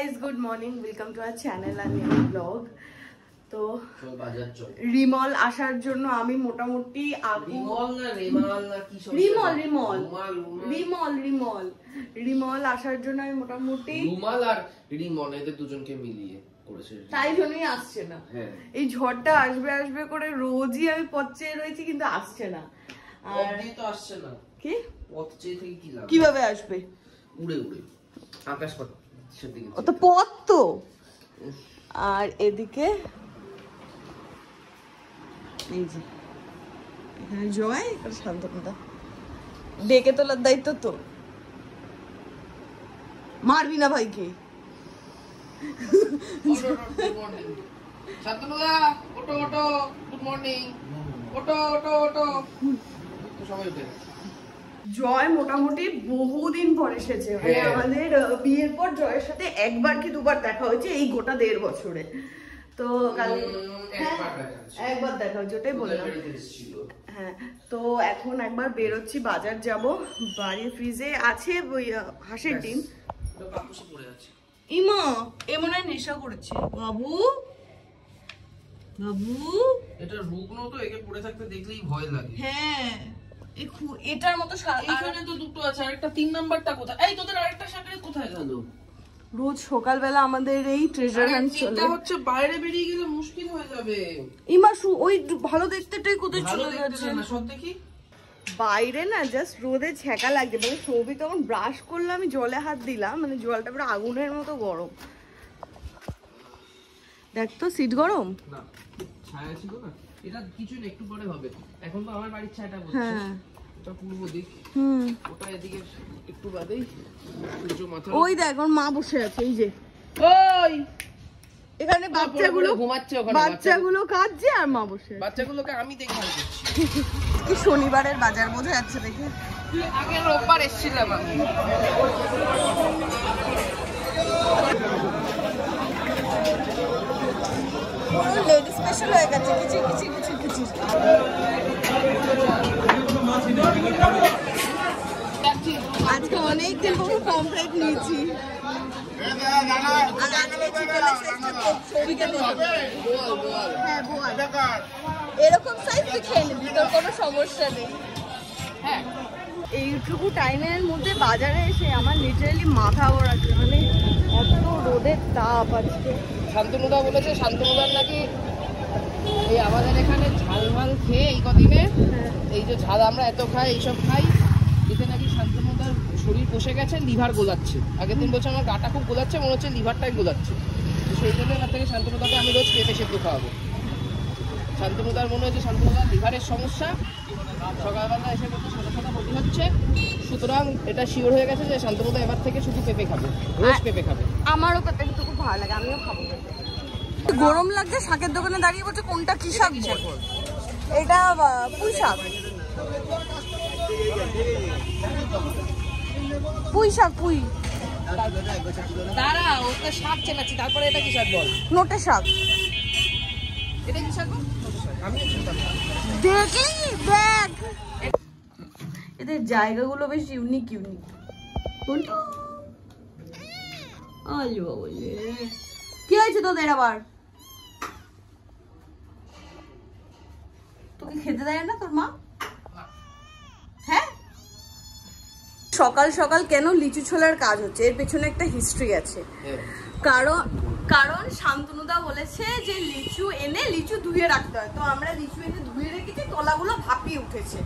guys, good morning. Welcome to our channel and new vlog. তো রিমল আসার জন্য আমি মোটামুটি রিমল আসার জন্য আমি মোটামুটি রিমল আর রিমল এদের দুজনকে মিলিয়ে করেছে, তাই জন্যই আসছে না। এই ঝড়টা আসবে আসবে করে রোজই আমি পথ চেয়ে রয়েছি, কিন্তু আসছে না। আর তো আসছে না কি পথ চেয়ে থেকে কি লাভ? কিভাবে আসবে? উড়ে উড়ে আকাশ পথ সেদিকে ও তো পথ তো। আর এদিকে এই যে এখানে জয় আর শান্তনুদা ডেকে তোলার দায়িত্ব তো। মারবি না ভাইকে। শান্তনুদা ওটো ওটো, গুড মর্নিং, ওটো ওটো ওটো। তো সবাই উঠে গেছে। জয় মোটামুটি বহুদিন পর এসেছে, মানে আমাদের বিয়ের পর জয়ের সাথে একবার কি দুবার দেখা হয়েছে এই গোটা 1.5 বছরে। তো একবার দেখা হয়েছে, ওটাই বললাম। হ্যাঁ, তো এখন একবার বেরোচ্ছি, বাজার যাব। বাড়ির ফ্রিজে আছে ওই হাঁসের ডিম। ইমা এ মনে হয় নেশা করেছে। বাবু বাবু এটা রুগনো তো, একে পড়ে থাকতে দেখলেই ভয় লাগে। হ্যাঁ, এটার মতো এখানে তো দুটো আছে, আরেকটা 3 নাম্বারটা কোথায়? এই তোদের আরেকটা শার্ট কোথায় গেল? রোজ সকালবেলা আমাদের এই ট্রেজার হান্ট চলে। এটা হচ্ছে বাইরে বেরিয়ে গেলে মুশকিল হয়ে যাবে। ইমা ওই ভালো দেখতেটাই কোথায় চলে যাচ্ছে না, সব দেখি বাইরে না, জাস্ট রোদে ছ্যাঁকা লাগছে। মানে সৌভিক তখন ব্রাশ করলো, আমি জলে হাত দিলাম, মানে জলটা পুরো আগুনের মতো গরম। দেখ তো সিট গরম না, ছায়া ছিল না। এটা কিছু না, একটু পরে হবে। এখন তো আমার বাড়ির ছায়াটা বলছে। হ্যাঁ, এটা পূর্ব দিক। ওটা এদিকে একটু বাদেই সূর্য মাথা। ওই দেখ ওর মা বসে আছে, এই যে ওই এখানে বাচ্চাগুলো ঘুমাচ্ছে, ওখানে বাচ্চাগুলো কাঁদছে আর মা বসে আছে। বাচ্চাগুলোকে আমি দেখভাল করছি। কি শনিবারের বাজার বোঝা যাচ্ছে দেখে। আগে রোববার এসেছিলাম আমি। পুরো লেডি স্পেশাল হয়ে গেছে, কিচির কিচির কিচির কিচির। আজকে অনেকদিন পর কমপ্লিট নিয়েছি। এরকম সাইজ তুই খেয়ে নিবি, তোর কোনো সমস্যা নেই। হ্যাঁ, এইটুকু টাইমের মধ্যে বাজারে এসে আমার লিটারালি মাথা ঘোরাচ্ছে, মানে এত রোদের তাপ আজকে। শান্তনুদা বলেছে, শান্তনুদার নাকি এই আমাদের এখানে ঝাল মাল খেয়ে এই কদিনে, এই যে ঝাল আমরা এত খাই, এইসব খাই, এতে নাকি শান্তনুদার শরীর বসে গেছে, লিভার গোলাচ্ছে। আগের দিন বলছে আমার গাটা খুব গোলাচ্ছে, মনে হচ্ছে লিভারটাই গোলাচ্ছে। তো সেই জন্য এবার থেকে শান্তনুদাকে আমি রোজ পেঁপে সেদ্ধ খাওয়াবো। শান্তনুদার মনে হচ্ছে শান্তনুদার লিভারের সমস্যা। সকালবেলা এসে বলতে সাদা সাদা বমি হচ্ছে, সুতরাং এটা শিওর হয়ে গেছে যে শান্তনুদা এবার থেকে শুধু পেঁপে খাবে, রোজ পেঁপে খাবে। আমারও পেঁপে খেতে খুব ভালো লাগে, আমিও খাবো। গরম লাগছে, শাকের দোকানে দাঁড়িয়ে বলছে কোনটা কি শাক? এটা পুঁই শাক। পুঁই শাক, পুঁই। দাঁড়া, ওটা শাক চেনাচ্ছি, তারপরে এটা কি শাক বল? নোটে শাক। এটা কি শাক বল? আমিও চিন্তা দেখি দেখ, এদের জায়গাগুলো বেশ ইউনিক ইউনিক। কি হয়েছে তোদের আবার? তোকে খেতে দেয় না তোর মা? হ্যাঁ, সকাল সকাল কেন লিচু ছোলার কাজ হচ্ছে, এর পেছনে একটা হিস্ট্রি আছে। কারণ শান্তনুদা বলেছে যে লিচু এনে লিচু ধুয়ে রাখতে হয়। তো আমরা লিচু এনে ধুয়ে রেখেছি, তলাগুলো ভাপিয়ে উঠেছে।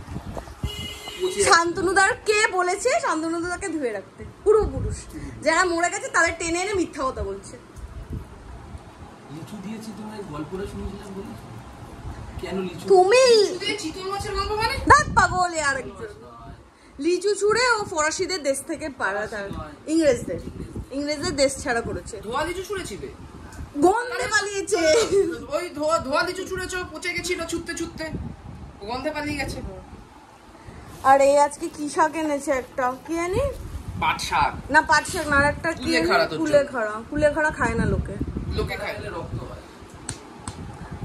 শান্তনুদার কে বলেছে শান্তনুদাকে ধুয়ে রাখতে? পূর্বপুরুষ যারা মরে গেছে তাদের টেনে এনে মিথ্যা কথা বলছে। লিচু দিয়েছি তুমি গল্পটা শুনেছিলাম বলে, কেন লিচু তুমি চিতল মাছের গল্প মানে? দাঁত পাগল আরেকজন। লিচু ছুঁড়ে ও ফরাসিদের দেশ থেকে ইংরেজদের দেশ ছাড়া করেছে। ধোয়া লিচু ছুঁড়েছিলে? গন্ধে পালিয়েছে। ওই ধোয়া লিচু ছুঁড়েছো, পচে গেছিল ছুটতে ছুটতে, গন্ধে পালিয়ে গেছে। আর এই আজকে কি শাক এনেছে একটা, কি জানি, পাট শাক না পাট শাক না, আর একটা কি কুলেখাড়া খায় না লোকে খায় না, রক্ত হয়।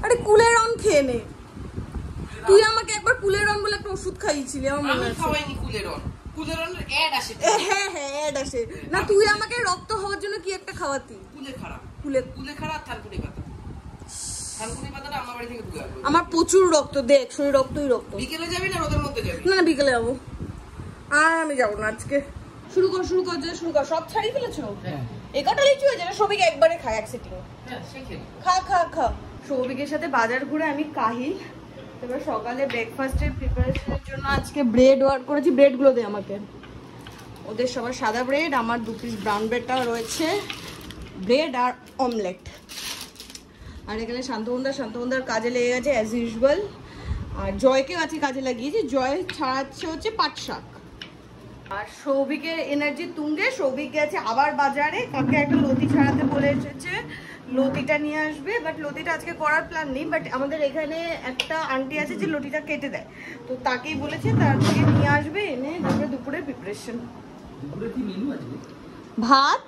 আরে কুলেরন খেয়ে নে। তুই আমাকে একবার কুলেরন বলে একটা ওষুধ খাইয়েছিলি, আমার মনে আছে। খাওয়াইনি কুলেরন। কুলের অ্যাড আসে। হ্যাঁ হ্যাঁ অ্যাড আসে না। তুই আমাকে রক্ত হওয়ার জন্য কি একটা খাওয়াতি? কুলে খারাপ, কুলে খারাপ। থানকুনি পাতা, থানকুনি পাতাটা আমার বাড়ি থেকে তুলে আনবো। আমার প্রচুর রক্ত, দেখ শরীর রক্তই রক্ত। বিকেলে যাবি না রোদের মধ্যে যাবি? না বিকেলে যাবো। আর আমি যাবো না আজকে। শুরু কর সব ছাড়িয়ে ফেলেছো? হ্যাঁ। একটা লিচু হয়েছে না, সবিক একবারে খায় এক সিটিং। হ্যাঁ শিখে খা। সৌভিকের সাথে বাজার ঘুরে আমি কাহিল। এবার সকালে ব্রেকফাস্টের প্রিপারেশনের জন্য আজকে ব্রেড অর্ডার করেছি। ব্রেডগুলো দে আমাকে। ওদের সবার সাদা ব্রেড, আমার 2 পিস ব্রাউন ব্রেডটা রয়েছে, ব্রেড আর অমলেট। আর এখানে শান্তবন্দার কাজে লেগে গেছে অ্যাজ ইউজুয়াল। আর জয়কেও আজকে কাজে লাগিয়েছি। জয় ছাড়াচ্ছে হচ্ছে পাট শাক। আর সৌভিকের এনার্জি তুঙ্গে সৌভিক গেছে আবার বাজারে, কাকে একটা লতি ছাড়াতে বলে এসেছে, লতিটা নিয়ে আসবে। বাট লতিটা আজকে করার প্ল্যান নেই, বাট আমাদের এখানে একটা আন্টি আছে যে লতিটা কেটে দেয়, তো তাকেই বলেছে তার থেকে নিয়ে আসবে, এনে তারপরে দুপুরে প্রিপারেশন। দুপুরে কি মেনু আছে? ভাত,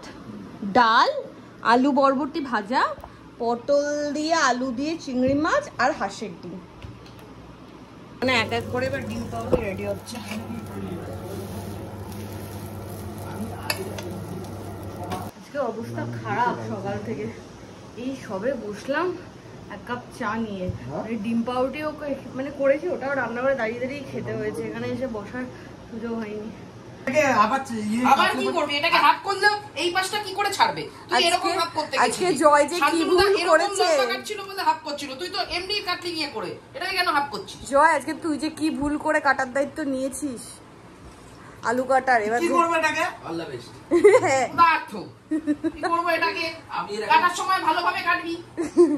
ডাল, আলু বরবটি ভাজা, পটল দিয়ে আলু দিয়ে চিংড়ি মাছ আর হাঁসের ডিম। মানে এক এক করে এবার ডিম পাউডার রেডি হচ্ছে। আজকে অবস্থা খারাপ সকাল থেকে। এই সবে বসলাম এক কাপ চা নিয়ে, মানে ডিম পাউরুটিও মানে করেছি, ওটাও রান্নাঘরে দাঁড়িয়ে খেতে হয়েছে। এখানে এসে বসার সুযোগ হয়নি। আবার কি করবে? এটাকে হাফ করলে এই পাশটা কি করে ছাড়বে? তুই এরকম হাফ করতে গেছিস। আজকে জয় যে কি ভুল করেছে, কাটছিল বলে হাফ করছিল, তুই তো এমনি কাটলি গিয়ে করে, এটাকে কেন হাফ করছিস? জয় আজকে তুই যে কি ভুল করে কাটার দায়িত্ব নিয়েছিস আলু কাটার। এবার কি করব এটাকে? আল্লাহ বেশ পদার্থ কি করব এটাকে? আমি কাটার সময় ভালোভাবে কাটবি,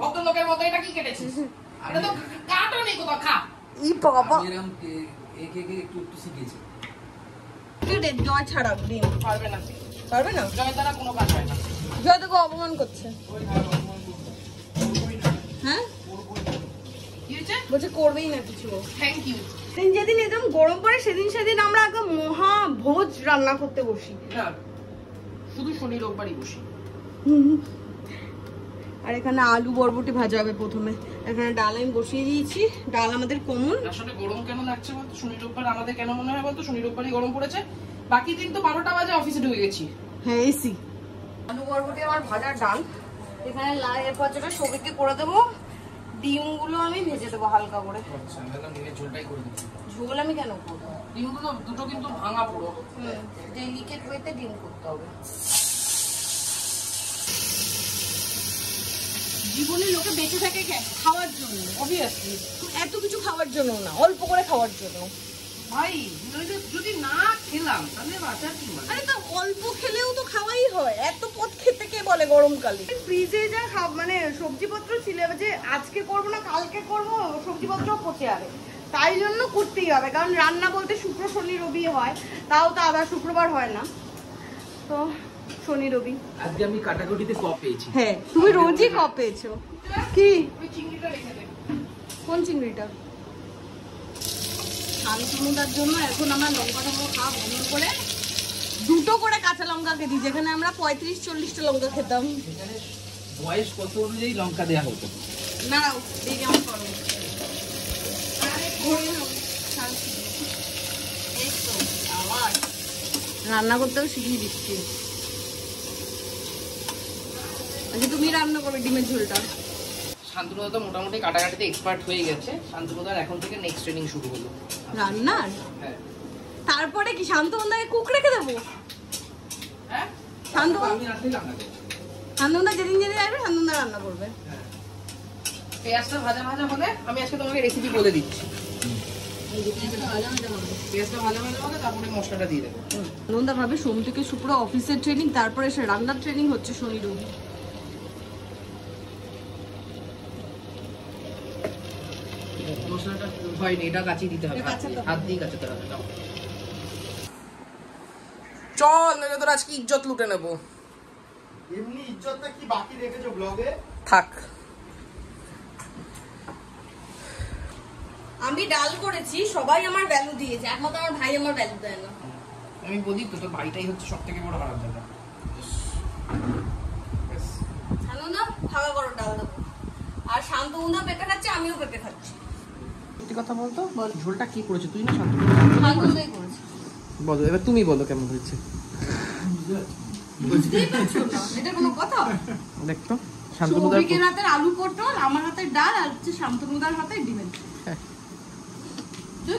ভদ্র লোকের মতো। এটা কি কেটেছিস? এটা তো কাটা নেই কোথাও, খা। ই বাবা এরকম একে একটু শিখিয়েছি। জয় ছাড়া দিন পারবে না। জয় দ্বারা কোনো কাজ হয় না। জয় তোকে অপমান করছে। হ্যাঁ কি হয়েছে? বলছে করবেই না কিছু। Thank you. যেদিন একদম গরম পড়ে সেদিন আমরা একদম মহা ভোজ রান্না করতে বসি। শুধু শনি রোববারই বসি। আর এখানে আলু বরবটি ভাজা হবে প্রথমে। এখানে ডাল আমি বসিয়ে দিয়েছি। ডাল আমাদের কমন। আসলে গরম কেন লাগছে বলতো? শনি রোববার আমাদের কেন মনে হয় বলতো? শনি রোববারই গরম পড়েছে। বাকি দিন তো 12টা বাজে অফিসে ঢুকে গেছি। হ্যাঁ এসি। আলু বরবটি আমার ভাজা ডাল। এখানে এরপর যেটা সবিককে করে দেবো, ডিমগুলো আমি ভেজে দেবো হালকা করে। আচ্ছা আমি তো ডিমের ঝোলটাই করে দেবো। ঝোল আমি কেন করবো? ডিমগুলো দুটো কিন্তু ভাঙা পুরো। ডেলিকেট ওয়েতে ডিম করতে হবে। জীবনে লোকে বেঁচে থাকে খাওয়ার জন্য, অবভিয়াসলি। এত কিছু খাওয়ার জন্য না, অল্প করে খাওয়ার জন্য। ভাই যদি না খেলাম তাহলে বাঁচার কি মানে? আরে তো অল্প খেলেও তো খাওয়াই হয়। এত পথ খেতে কে বলে গরমকালে? ফ্রিজে যা মানে সবজিপত্র ছিল যে আজকে করবো না কালকে করবো, সবজিপত্র পচে যাবে, তাই জন্য করতেই হবে। কারণ রান্না বলতে শুক্র শনি রবি হয়, তাও তো আবার শুক্রবার হয় না, তো শনি রবি। আজকে আমি কাটাকুটিতে কপ পেয়েছি। হ্যাঁ তুমি রোজই কপ পেয়েছো। কি? ওই চিংড়িটা রেখে দে। কোন চিংড়িটা? শান্তনুদার জন্য এখন আমরা লঙ্কা টঙ্কা খাওয়া বন্ধ করে 2টো করে কাঁচা লঙ্কা খেতে, যেখানে আমরা 35-40টা লঙ্কা খেতাম। বয়স কত অনুযায়ী লঙ্কা দেওয়া হতো না এই যেমন করো রান্না করতেও শিখিয়ে দিচ্ছি। আচ্ছা তুমি রান্না করবে ডিমের ঝোলটা। শান্তনুদা তো মোটামুটি কাটাকাটিতে এক্সপার্ট হয়ে গেছে। শান্তনুদার এখন থেকে নেক্সট ট্রেনিং শুরু হলো রান্নার। হ্যাঁ তারপরে কি শান্তনুদাকে কুক রেখে দেবো? হ্যাঁ শান্তনুদা যেদিন আসবে শান্তনুদা রান্না করবে। পেঁয়াজটা ভাজা ভাজা হলে আমি আজকে তোমাকে রেসিপি বলে দিচ্ছি। পেঁয়াজটা ভাজা ভাজা হলে তারপরে মশলাটা দিয়ে দেবো। শান্তনুদা ভাবে সোম থেকে শুক্র অফিসের ট্রেনিং, তারপরে এসে রান্নার ট্রেনিং হচ্ছে শনি রবি। মশলাটা হয়নি, এটা কাচিয়ে দিতে হবে, হাত দিয়ে কাচাতে হবে। চল নইলে তোর আজকে ইজ্জত লুটে নেবো। এমনি ইজ্জতটা কি বাকি রেখেছো ব্লগে? থাক। আমি ডাল করেছি, সবাই আমার ভ্যালু দিয়েছে, একমাত্র আমার ভাই আমার ভ্যালু দেয় না। আমি বলি তো তোর বাড়িটাই হচ্ছে সব থেকে বড় খারাপ জায়গা। জানো না ফাঁকা করো ডাল দেবো। আর শান্তনুদা পেঁপে খাচ্ছে, আমিও পেঁপে খাচ্ছি। সত্যি কথা বলতো, ঝোলটা কি করেছে তুই না শান্তনু? শান্তনুদাই করেছে। বলো, এবার তুমি বলো কেমন হয়েছে। বুঝতেই পারছো না, এটা কোনো কথা? দেখতো শান্তনুদার সৌভিকের হাতের আলু পটল, আমার হাতের ডাল, আর হচ্ছে শান্তনুদার হাতের ডিমের ঝোল।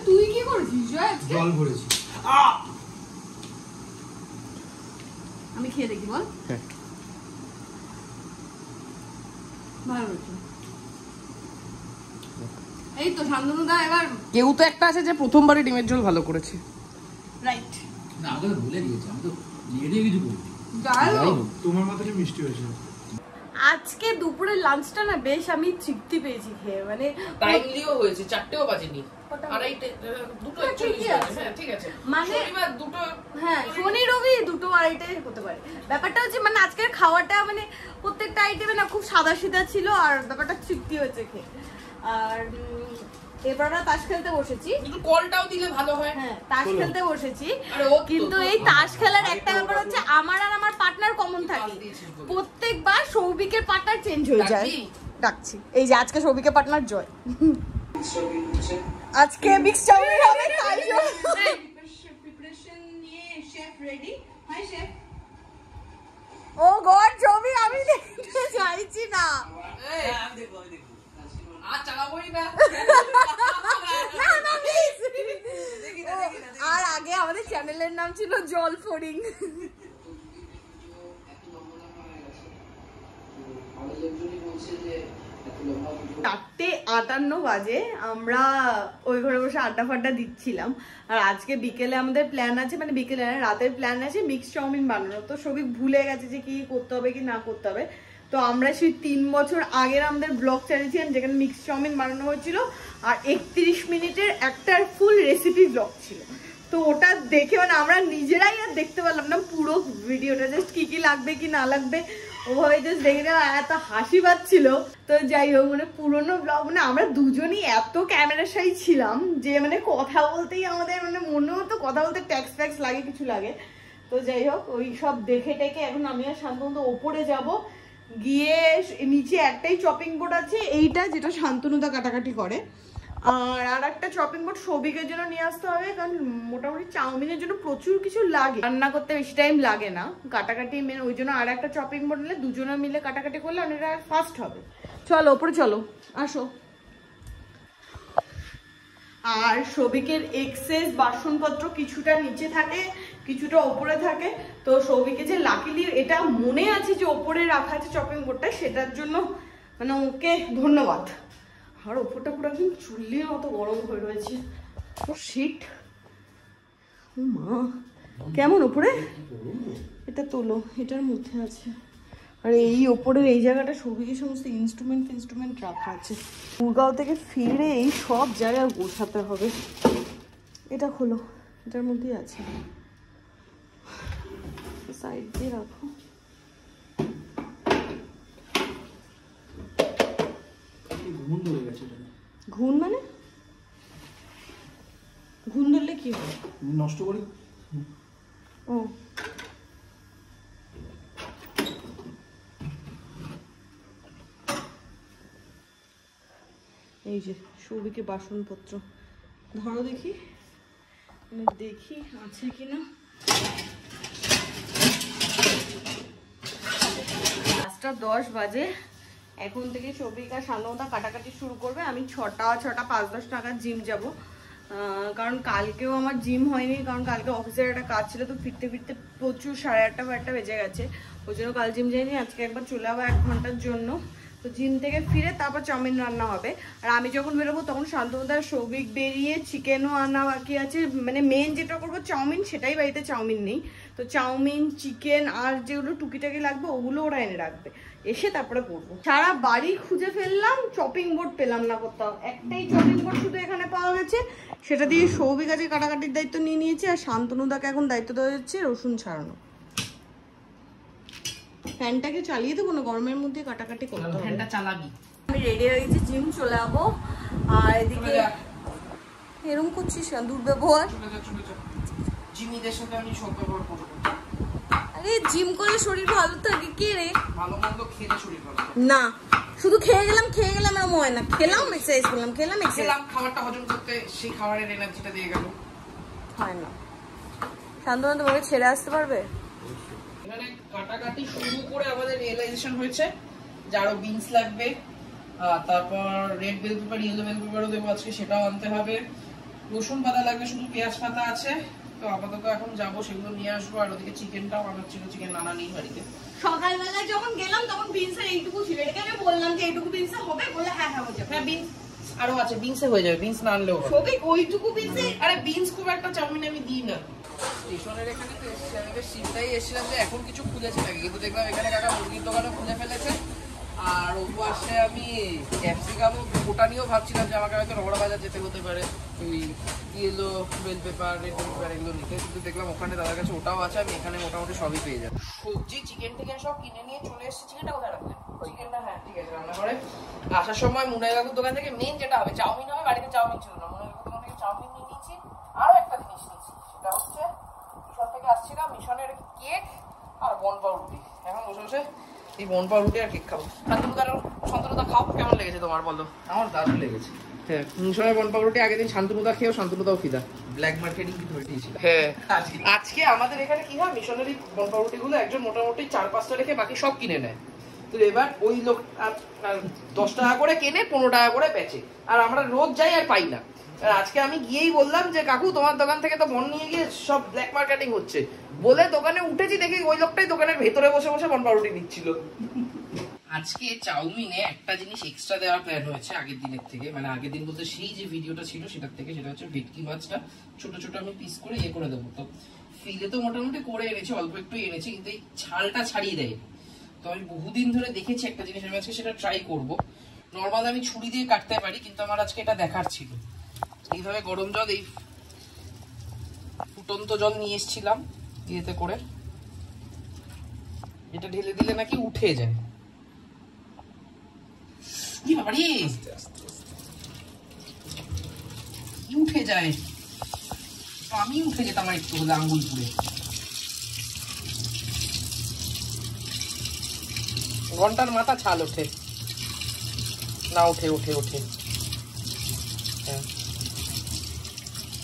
তুই কি করেছিস জয় আজকে? জল ভরেছি। আমি খেয়ে দেখি বল। হ্যাঁ ভালো হয়েছে। এই তো শান্তনুদা এবার কেউ তো একটা আছে যে প্রথমবারই ডিমের ঝোল ভালো করেছে। রাইট। না আমাকে তো ভুলে গিয়েছি, আমি তো নিজে কিছু বলি। যাই হোক, তোমার মতনই মিষ্টি হয়েছে। আজকে দুপুরের লাঞ্চটা না বেশ আমি তৃপ্তি পেয়েছি খেয়ে, মানে টাইমলিও হয়েছে, 4টেও বাজেনি, কটা? 2:30 দুটো হ্যাঁ, 41 ঠিকই আছে। হ্যাঁ ঠিক আছে, মানে শনিবার দুটো, হ্যাঁ শনি রবি দুটো আইটেম হতে পারে। ব্যাপারটা হচ্ছে মানে আজকের খাওয়াটা মানে প্রত্যেকটা আইটেমে না খুব সাদা সিধা ছিল, আর ব্যাপারটা তৃপ্তি হয়েছে খেয়ে। আর এবার আমরা তাস খেলতে বসেছি। একটু কলটাও দিলে ভালো হয়। হ্যাঁ তাস খেলতে বসেছি, আরে ও তো- কিন্তু এই তাস খেলার একটা ব্যাপার হচ্ছে আমার আর আমার পার্টনার কমন থাকে, প্রত্যেকবার সৌভিকের পার্টনার চেঞ্জ হয়ে যায়। ডাকবি? ডাকছি, এই যে আজকে সৌভিকের পার্টনার জয়। আজকে মিক্স চাউমিন হবে, তাই প্রিপারেশন নিয়ে chef ready. Hi chef. Oh god ছবি আমি দেখতে চাইছি না। আর চালাবোই না। না না প্লিজ। আর আগে আমাদের চ্যানেলের নাম ছিল জল ফোরিং। 4:58 বাজে, আমরা ওই ঘরে বসে আড্ডা ফাড্ডা দিচ্ছিলাম। আর আজকে বিকেলে আমাদের প্ল্যান আছে, মানে বিকেলে না রাতের প্ল্যান আছে মিক্স চাউমিন বানানো। তো সবই ভুলে গেছে যে কি করতে হবে কি না করতে হবে। তো আমরা সেই 3 বছর আগের আমাদের ব্লগ চালিয়েছিলাম যেখানে মিক্স চাউমিন বানানো হয়েছিল, আর 31 মিনিটের একটা ফুল রেসিপি ব্লগ ছিল। তো ওটা দেখে মানে আমরা নিজেরাই আর দেখতে পারলাম না পুরো ভিডিওটা, জাস্ট কি কি লাগবে কি না লাগবে ওভাবে জাস্ট দেখে এত হাসি পাচ্ছিল। তো যাই হোক, মানে পুরোনো ব্লগ, মানে আমরা দুজনই এত ক্যামেরার সাই ছিলাম যে মানে কথা বলতেই আমাদের মানে মনে হতো কথা বলতে ট্যাক্স ফ্যাক্স লাগে কিছু লাগে। তো যাই হোক, ওই সব দেখে টেকে এখন আমি আর শান্তনু ওপরে যাব, গিয়ে নিচে একটাই চপিং বোর্ড আছে এইটা, যেটা শান্তনুদা কাটাকাটি করে, আর একটা চপিং বোর্ড সৌভিকের জন্য নিয়ে আসতে হবে, কারণ মোটামুটি চাউমিনের জন্য প্রচুর কিছু লাগে, রান্না করতে বেশি টাইম লাগে না, কাটাকাটি মেন, ওই জন্য আর একটা চপিং বোর্ড নিলে দুজনে মিলে কাটাকাটি করলে অনেকটা ফাস্ট হবে। চলো ওপরে চলো, আসো। আর সৌভিকের এক্সেস বাসনপত্র কিছুটা নিচে থাকে কিছুটা ওপরে থাকে। তো সৌভিকে যে লাকিলি এটা মনে আছে যে ওপরে রাখা আছে চপিং বোর্ডটা, সেটার জন্য মানে ওকে ধন্যবাদ। আর ওপরটা পুরো একদম চুল্লির মতো গরম হয়ে রয়েছে। ও শিট, ও মা কেমন ওপরে, এটা তোলো, এটার মধ্যে আছে। আর এই ওপরের এই জায়গাটা সৌভিকের সমস্ত ইনস্ট্রুমেন্ট রাখা আছে। গুরগাঁও থেকে ফিরে এই সব জায়গায় গোছাতে হবে। এটা খোলো, এটার মধ্যেই আছে, সাইড দিয়ে রাখো। ঘুণ মানে ঘুণ ধরলে কি হয়? নষ্ট করি। ও এই যে সৌভিকে বাসনপত্র ধরো দেখি, দেখি আছে কিনা। 5:10 বাজে, এখন থেকে সৌভিকা শান্তনুদা কাটাকাটি শুরু করবে। আমি 6টা 5-10 টাকার জিম যাব, কারণ কালকেও আমার জিম হয়নি, কারণ কালকে অফিসের একটা কাজ ছিল। তো ফিরতে ফিরতে প্রচুর 8:30 বেজে গেছে, ওই জন্য কাল জিম যাইনি। আজকে একবার চলে যাবো 1 ঘন্টার জন্য। তো জিম থেকে ফিরে তারপর চাউমিন রান্না হবে। আর আমি যখন বেরোবো তখন শান্তনুদার সৌভিক বেরিয়ে চিকেনও আনা বাকি আছে, মানে মেন যেটা করবো চাউমিন, সেটাই বাড়িতে চাউমিন নেই। তো চাউমিন চিকেন আর যেগুলো টুকিটাকি লাগবে ওগুলো ওরা এনে রাখবে, এসে তারপরে করবো। সারা বাড়ি খুঁজে ফেললাম, চপিং বোর্ড পেলাম না কোথাও। একটাই চপিং বোর্ড শুধু এখানে পাওয়া গেছে, সেটা দিয়ে সৌভিক আজকে কাটাকাটির দায়িত্ব নিয়ে নিয়েছে। আর শান্তনুদাকে এখন দায়িত্ব দেওয়া যাচ্ছে রসুন ছাড়ানো। ফ্যানটাকে চালিয়ে দেবো না, গরমের মধ্যে কাটাকাটি করতে হবে। ফ্যানটা চালাবি। আমি রেডি হয়ে গেছি, জিম চলে যাবো। আর এদিকে এরকম করছিস না, দুর্ব্যবহার। জিমিদের সাথে আমি সদ্ব্যবহার করবো। আরে জিম করলে শরীর ভালো থাকে, কে রে? ভালো মন্দ খেলে শরীর ভালো থাকে না, শুধু খেয়ে গেলাম এরকম হয় না। খেলাম এক্সারসাইজ করলাম, খেলাম এক্সারসাইজ খাবারটা হজম করতে, সেই খাবারের এনার্জিটা দিয়ে গেল, হয় না। শান্তনু তোমাকে ছেড়ে আসতে পারবে? এখানে কাটাকাটি শুরু করে আমাদের রিয়েলাইজেশন হয়েছে যে আরো বিনস লাগবে, তারপর red bell pepper, yellow bell পেপারও দেবো আজকে, সেটাও আনতে হবে। রসুন পাতা লাগবে, শুধু পেঁয়াজ পাতা আছে। তো আপাতত এখন যাবো, সেগুলো নিয়ে আসবো। আর ওদিকে চিকেনটাও আনার ছিল, চিকেন আনা নেই বাড়িতে। সকালবেলায় যখন গেলাম তখন বিনসের এইটুকু ছিল, এটাকে আমি বললাম যে এইটুকু বিনসে হবে, বলে হ্যাঁ হ্যাঁ হয়ে যাবে। হ্যাঁ বিনস আরো আছে, বিনসে হয়ে যাবে, বিনস না আনলেও হবে। সবই ওইটুকু বিনসে। আরে বিনস খুব একটা চাউমিন আমি দিই না। স্টেশনের এখানে তো এসেছি, আমি বেশ চিন্তাই এসেছিলাম যে এখন কিছু খুলেছে নাকি, কিন্তু দেখলাম এখানে কাকা মুরগির দোকানও খুলে ফেলেছে। আর ও পাশে আমি ক্যাপসিকামও ওটা নিয়েও ভাবছিলাম যে আমাকে হয়তো রগড়া বাজার যেতে হতে পারে ওই yellow bell pepper, red bell pepper এগুলো নিতে, কিন্তু দেখলাম ওখানে দাদার কাছে ওটাও আছে। আমি এখানে মোটামুটি সবই পেয়ে যাবো। সবজি চিকেন টিকেন সব কিনে নিয়ে চলে এসেছি। চিকেনটা কোথায় রাখলেন? চিকেনটা হ্যাঁ ঠিক আছে রান্নাঘরে। আসার সময় মুনাই কাকুর দোকান থেকে মেন যেটা হবে চাউমিন হবে, বাড়িতে চাউমিন ছিল না, মুনাই কাকুর দোকান থেকে চাউমিন নিয়ে নিয়েছি। আরো একটা জিনিস নিয়েছি, সেটা হচ্ছে মিশন থেকে আসছিলাম, মিশনের কেক আর বনপাউরুটি। এখন বসে বসে এই বনপাউরুটি আর কেক খাবো। শান্তনুদা খাও, কেমন লেগেছে তোমার বলো? আমার দারুণ লেগেছে। হ্যাঁ মিশনের বনপাউরুটি আগের দিন শান্তনুদা খেয়েও শান্তনুদাও খিদা। ব্ল্যাক মার্কেটিং কি ধরে দিয়েছিল। হ্যাঁ আজকে আমাদের এখানে কি হয়, মিশনের এই বনপাউরুটি গুলো একজন মোটামুটি 4-5টা রেখে বাকি সব কিনে নেয়। তো এবার ওই লোক 10 টাকা করে কেনে, 15 টাকা করে বেচে, আর আমরা রোজ যাই আর পাই না। আর আজকে আমি গিয়েই বললাম যে কাকু তোমার দোকান থেকে তো বন নিয়ে গিয়ে সব ব্ল্যাক মার্কেটিং হচ্ছে, বলে দোকানে উঠেছি, দেখি ওই লোকটাই দোকানের ভেতরে বসে বসে বনপাউরুটি নিচ্ছিল। আজকে চাউমিনে একটা জিনিস এক্সট্রা দেওয়ার প্ল্যান হয়েছে আগের দিনের থেকে, মানে আগের দিন বলতে সেই যে ভিডিওটা ছিল সেটার থেকে, সেটা হচ্ছে ভেটকি মাছটা ছোট ছোট আমি পিস করে ইয়ে করে দেবো। তো ফিলে তো মোটামুটি করে এনেছি, অল্প একটু এনেছি, কিন্তু এই ছালটা ছাড়িয়ে দেয়। তো আমি বহুদিন ধরে দেখেছি একটা জিনিস, আমি আজকে সেটা ট্রাই করবো। নর্মাল আমি ছুরি দিয়ে কাটতে পারি, কিন্তু আমার আজকে এটা দেখার ছিল। এইভাবে গরম জল, এই ফুটন্ত জল নিয়ে এসেছিলাম ইয়েতে করে, এটা ঢেলে দিলে নাকি উঠে যায়। কি বাবারে, কি উঠে যায়? আমি উঠে যেতাম আমার একটু হলে আঙ্গুল পুড়ে। ঘন্টার মাথা ছাল ওঠে না? ওঠে ওঠে ওঠে। হ্যাঁ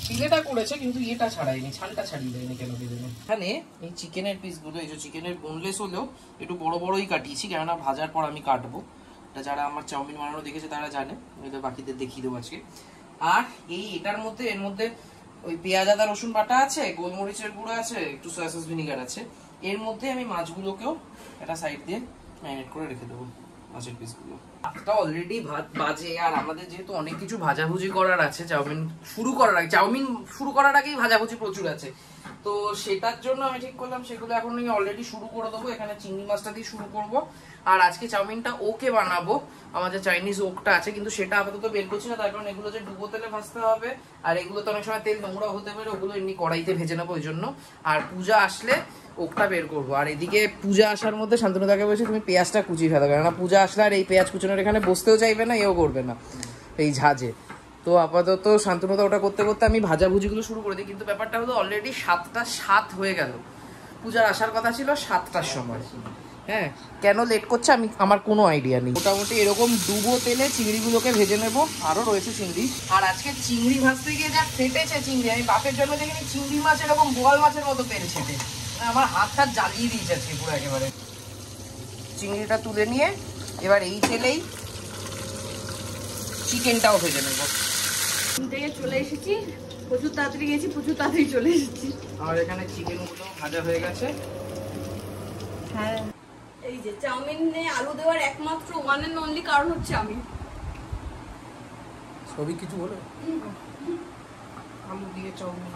ফিলেটা করেছে কিন্তু ইয়েটা ছাড়াইনি, ছালটা ছাড়িয়ে দেয়নি কেন কি জানি। এখানে এই চিকেনের পিসগুলো, এই যে চিকেনের বোনলেস হলেও একটু বড় বড়ই কাটিয়েছি, কেননা ভাজার পর আমি কাটবো। এটা যারা আমার চাউমিন বানানো দেখেছে তারা জানে, এটা বাকিদের দেখিয়ে দেবো আজকে। আর এই এটার মধ্যে, এর মধ্যে ওই পেঁয়াজ আদা রসুন বাটা আছে, গোলমরিচের গুঁড়ো আছে, একটু সয়া সস ভিনিগার আছে। এর মধ্যে আমি মাছগুলোকেও একটা সাইড দিয়ে ম্যারিনেট করে রেখে দেবো, মাছের পিসগুলো। ভাতটা অলরেডি ভাত বাজে, আর আমাদের যেহেতু অনেক কিছু ভাজাভুজি করার আছে, চাউমিন শুরু করার আগেই ভাজাভুজি প্রচুর আছে, তো সেটার জন্য আমি ঠিক করলাম সেগুলো এখন আমি অলরেডি শুরু করে দেবো। এখানে চিংড়ি মাছটা দিয়ে শুরু করব। আর আজকে চাউমিনটা ওকে বানাবো, আমার যে চাইনিজ ওকটা আছে, কিন্তু সেটা আপাতত বের করছি না, তার কারণ এগুলো যে ডুবো তেলে ভাজতে হবে, আর এগুলো তো অনেক সময় তেল নোংরা হতে পারে, ওগুলো এমনি কড়াইতে ভেজে নেবো ওই জন্য। আর পূজা আসলে ওকটা বের করবো। আর এদিকে পূজা আসার মধ্যে শান্তনুদাকে বলছি তুমি পেঁয়াজটা কুচিয়ে ফেলো, কেননা পূজা আসলে আর এই পেঁয়াজ কুচানোর এখানে বসতেও চাইবে না, এও করবে না এই ঝাঁজে। তো আপাতত শান্তনুদা ওটা করতে করতে আমি ভাজাভুজিগুলো শুরু করে দিই। কিন্তু ব্যাপারটা হলো অলরেডি 7:07 হয়ে গেল, পূজার আসার কথা ছিল 7টার সময়। হ্যাঁ কেন লেট করছে আমার কোনো আইডিয়া নেই। মোটামুটি এরকম ডুবো তেলে চিংড়িগুলোকে ভেজে নেবো, আরও রয়েছে চিংড়ি। আর আজকে চিংড়ি ভাজতে গিয়ে যা ফেটেছে চিংড়ি, আমি বাপের জন্য দেখিনি চিংড়ি মাছ এরকম বোয়াল মাছের মতো তেল ছেটে, আমার হাতটা জ্বালিয়ে দিয়েছে আজকে পুরো একেবারে। চিংড়িটা তুলে নিয়ে এবার এই তেলেই চিকেনটাও ভেজে নেবো। থেকে চলে এসেছি, প্রচুর তাড়াতাড়ি গেছি, প্রচুর তাড়াতাড়ি চলে এসেছি। আর এখানে চিকেনগুলো ভাজা হয়ে গেছে। হ্যাঁ এই যে চাউমিনে আলু দেওয়ার একমাত্র ওয়ান এন্ড অনলি কারণ হচ্ছে আমি। সবই কিছু বলো, আলু দিয়ে চাউমিন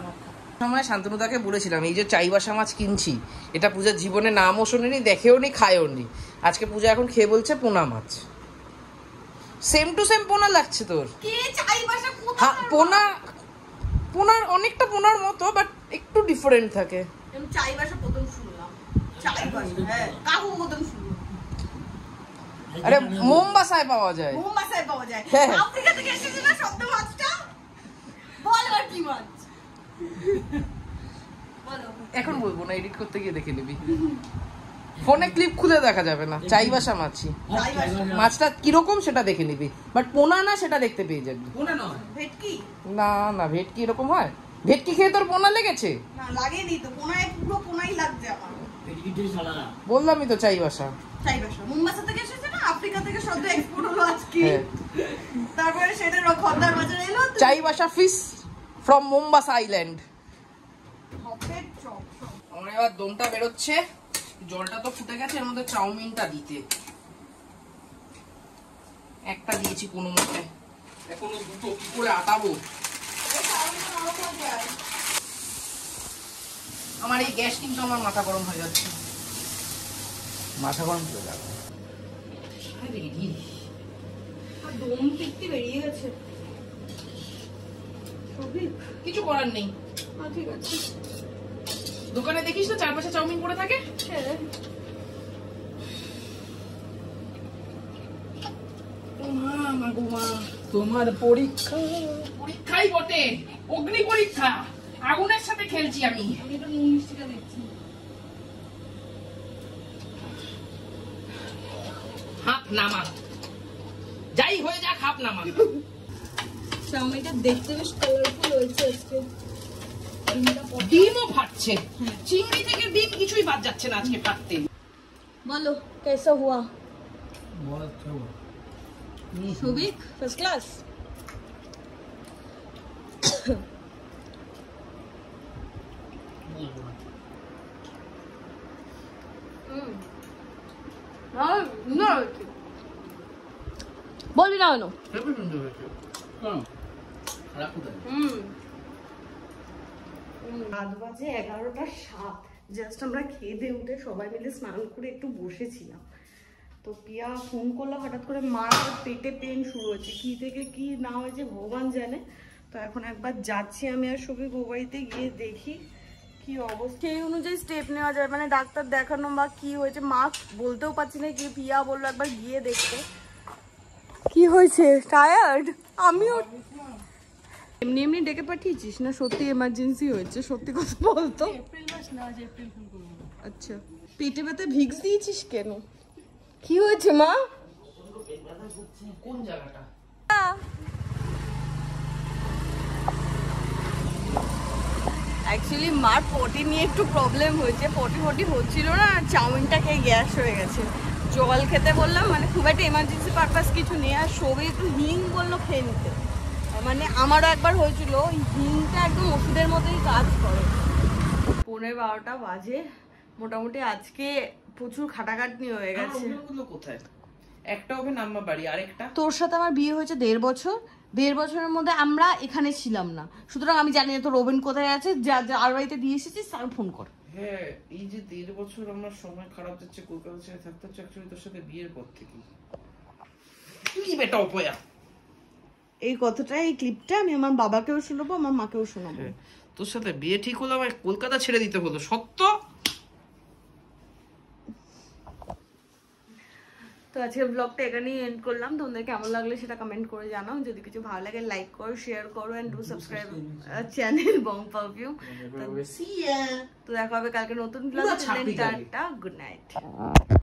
সময় শান্তনুদাকে বলেছিলাম এই যে চাইবাসা মাছ কিনছি, এটা পূজার জীবনে নামও শোনেনি, দেখেও নি, খায়ও নি। আজকে পূজা এখন খেয়ে বলছে পোনা মাছ। সেম টু সেম পোনা লাগছে তোর। কে চাইবাসা কোথা? হ্যাঁ পোনার অনেকটা পোনার মতো, বাট একটু ডিফারেন্ট থাকে। আমি চাইবাসা প্রথম শুনলাম, চাইবাসা হ্যাঁ কাকু প্রথম শুনলাম। আরে মোমবাসায় পাওয়া যায়, মোমবাসায় পাওয়া যায়। হ্যাঁ। আফ্রিকা থেকে এসেছে না শব্দ মাছটা, বল আর কি মাছ বলো। এখন বলবো না, এডিট করতে গিয়ে দেখে নিবি, ফোনে ক্লিপ খুলে দেখা যাবে না। চাইবাসা মাছই, মাছটা কিরকম সেটা দেখে নিবি, বাট পোনা না সেটা দেখতে পেয়ে যাবি। পোনা নয় ভেটকি না না ভেটকি এরকম হয়, ভেটকি খেয়ে তোর পোনা লেগেছে? না লাগেনি তো, পোনায় পুরো পোনাই লাগছে আমার। বললামই তো চাইবাসা। চাইবাসা মুম্বাসা থেকে এসেছে না, আফ্রিকা থেকে সদ্য এক্সপোর্ট হলো আজকে। তারপরে সেটা খদ্দার বাজারে এলো। Chaibasa fish from Mombasa island. আমার এবার দমটা বেরোচ্ছে, জলটা তো ফুটে গেছে, এর মধ্যে চাউমিনটা দিতে। একটা দিয়েছি কোনো মতে, এখনো দুটো কি করে আটাবো। আমার এই গ্যাস কিন্তু আমার মাথা গরম হয়ে যাচ্ছে, মাথা গরম হয়ে যাবে। দম পিত্তি বেরিয়ে গেছে, কিছু করার নেই। ঠিক আছে, দোকানে দেখিস না চারপাশে চাউমিন পড়ে থাকে। তোমার পরীক্ষা পরীক্ষাই বটে, অগ্নি পরীক্ষা, আগুনের সাথে খেলছি আমি। হাত নামা, যাই হয়ে যাক হাত নামা। চাউমিনটা দেখতে বেশ কালারফুল হয়েছে আজকে। ডিমও ফাটছে, চিংড়ি থেকে ডিম কিছুই বাদ যাচ্ছে না আজকে ফাটতে। বলো कैसा हुआ? बहुत अच्छा हुआ। Shovik first class. বলবি না কেন? হেবি সুন্দর হয়েছে। খারাপ কোথায়? রাত বাজে 11:07। জাস্ট আমরা খেয়ে দিয়ে উঠে সবাই মিলে স্নান করে একটু বসেছিলাম, তো পিয়া ফোন করলো হঠাৎ করে, মার পেটে পেন শুরু হয়েছে, কি থেকে কি না হয়েছে ভগবান জানে। তো এখন একবার যাচ্ছি আমি আর সবই বাড়িতে গিয়ে দেখি কি অবস্থা, সেই অনুযায়ী স্টেপ নেওয়া যায়, মানে ডাক্তার দেখানো বা কি হয়েছে। মা বলতেও পারছি না, কি পিয়া বললো একবার গিয়ে দেখতে কি হয়েছে। টায়ার্ড আমিও। এমনি এমনি ডেকে পাঠিয়েছিস না সত্যি এমার্জেন্সি হয়েছে? সত্যি কথা বলতো। এপ্রিল মাস না, আজ এপ্রিল ফুল করব। আচ্ছা, পেটে ব্যথা ভিক্স দিয়েছিস কেন? কি হয়েছে মা? কোন জায়গাটা? অ্যাকচুয়ালি মার পটি নিয়ে একটু প্রবলেম হয়েছে, পটি হচ্ছিল না, চাউমিনটা খেয়ে গ্যাস হয়ে গেছে। জল খেতে বললাম, মানে খুব একটা এমার্জেন্সি পারপাস কিছু নেই। আর সবই একটু হিং বললো খেয়ে নিতে, মানে আমারও একবার হয়েছিল। ওই হিংটা একদম ওষুধের মতোই কাজ করে। 11:15 বাজে মোটামুটি। আজকে প্রচুর খাটাখাটনি হয়ে গেছে। কোথায়? একটা হবে নাম্বার বাড়ি, আরেকটা তোর সাথে আমার বিয়ে হয়েছে 1.5 বছর। 1.5 বছরের মধ্যে আমরা এখানে ছিলাম না, সুতরাং আমি জানি না তো রবিন কোথায় আছে। যা আর বাড়িতে দিয়ে এসেছিস তার ফোন কর। হ্যাঁ, এই যে 1.5 বছর আমার সময় খারাপ যাচ্ছে, কলকাতা ছেড়ে থাকতে হচ্ছে অ্যাকচুয়ালি তোর সাথে বিয়ের পর থেকে। তুই বেটা অপয়া। এই কথাটা, এই ক্লিপটা আমি আমার বাবাকেও শোনাবো, আমার মাকেও শোনাবো। তোর সাথে বিয়ে ঠিক হলো, আমার কলকাতা ছেড়ে দিতে হলো, সত্য। তো আজকের ব্লগটা এখানেই এন্ড করলাম। তোমাদের কেমন লাগলো সেটা কমেন্ট করে জানাও। যদি কিছু ভালো লাগে লাইক করো, শেয়ার করো and do subscribe channel Bong perfume. তো দেখা হবে কালকে নতুন ব্লগ। Tata, good night.